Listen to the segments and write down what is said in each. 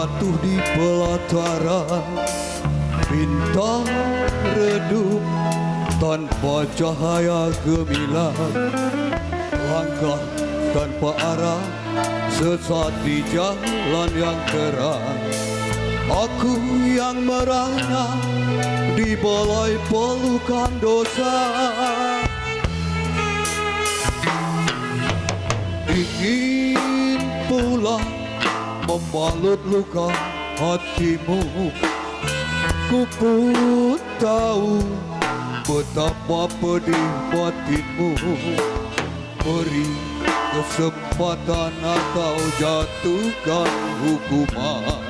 jatuh di pelataran bintang redup tanpa cahaya gemilang, langkah tanpa arah, sesat di jalan yang terang. Aku yang merana di balai pelukan dosa, ingin pulang membalut luka hatimu. Ku pun tahu betapa pedih batinmu. Beri kesempatan atau jatuhkan hukuman.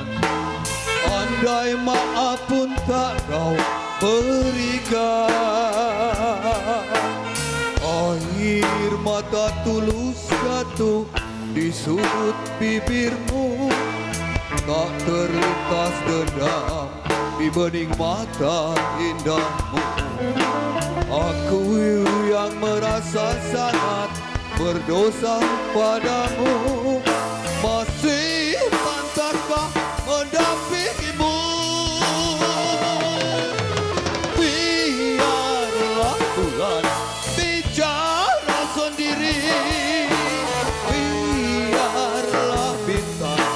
Andai maaf pun tak kau berikan, air mata tulus jatuh di sudut bibirmu. Tak terlintas dendam di bening mata indahmu. Aku yang merasa sangat berdosa padamu, masih pantaskah mendampingimu? Biarlah Tuhan bicara sendiri, biarlah bintang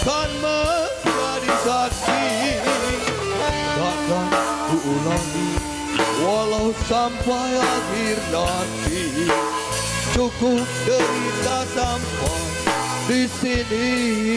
kan menjadi saksi. Takkan ku ulangi walau sampai akhir nanti. Cukup derita sampai di sini.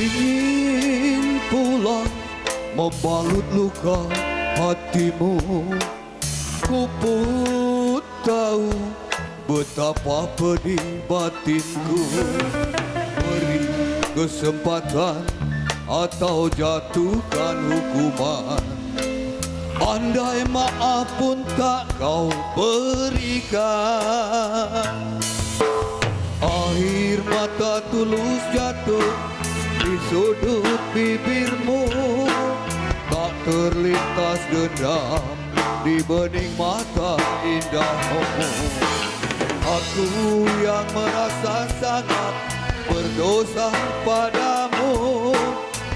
Ingin pulang membalut luka hatimu. Ku pun tahu betapa pedih batinku. Beri kesempatan atau jatuhkan hukuman. Andai maaf pun tak kau berikan, air mata tulus jatuh di sudut bibirmu. Tak terlintas dendam di bening mata indahmu. Aku yang merasa sangat berdosa padamu,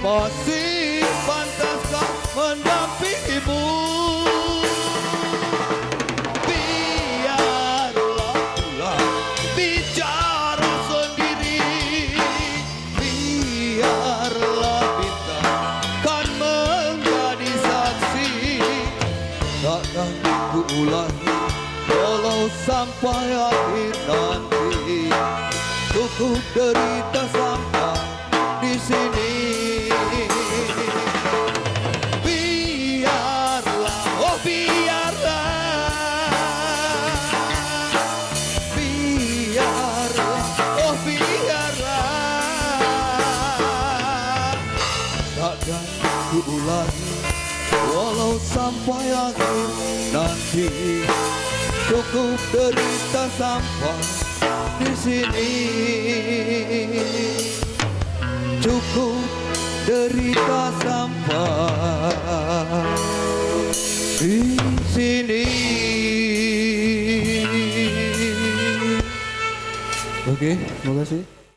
masih pantaskah mendampingimu? Takkan ku ulangi walau sampai akhir nanti. Cukup derita sampai di sini. Biarlah, oh biarlah, biarlah, oh biarlah. Takkan ku ulangi walau sampai akhir nanti. Cukup derita sampai di sini. Cukup derita sampai di sini. Oke, terima kasih.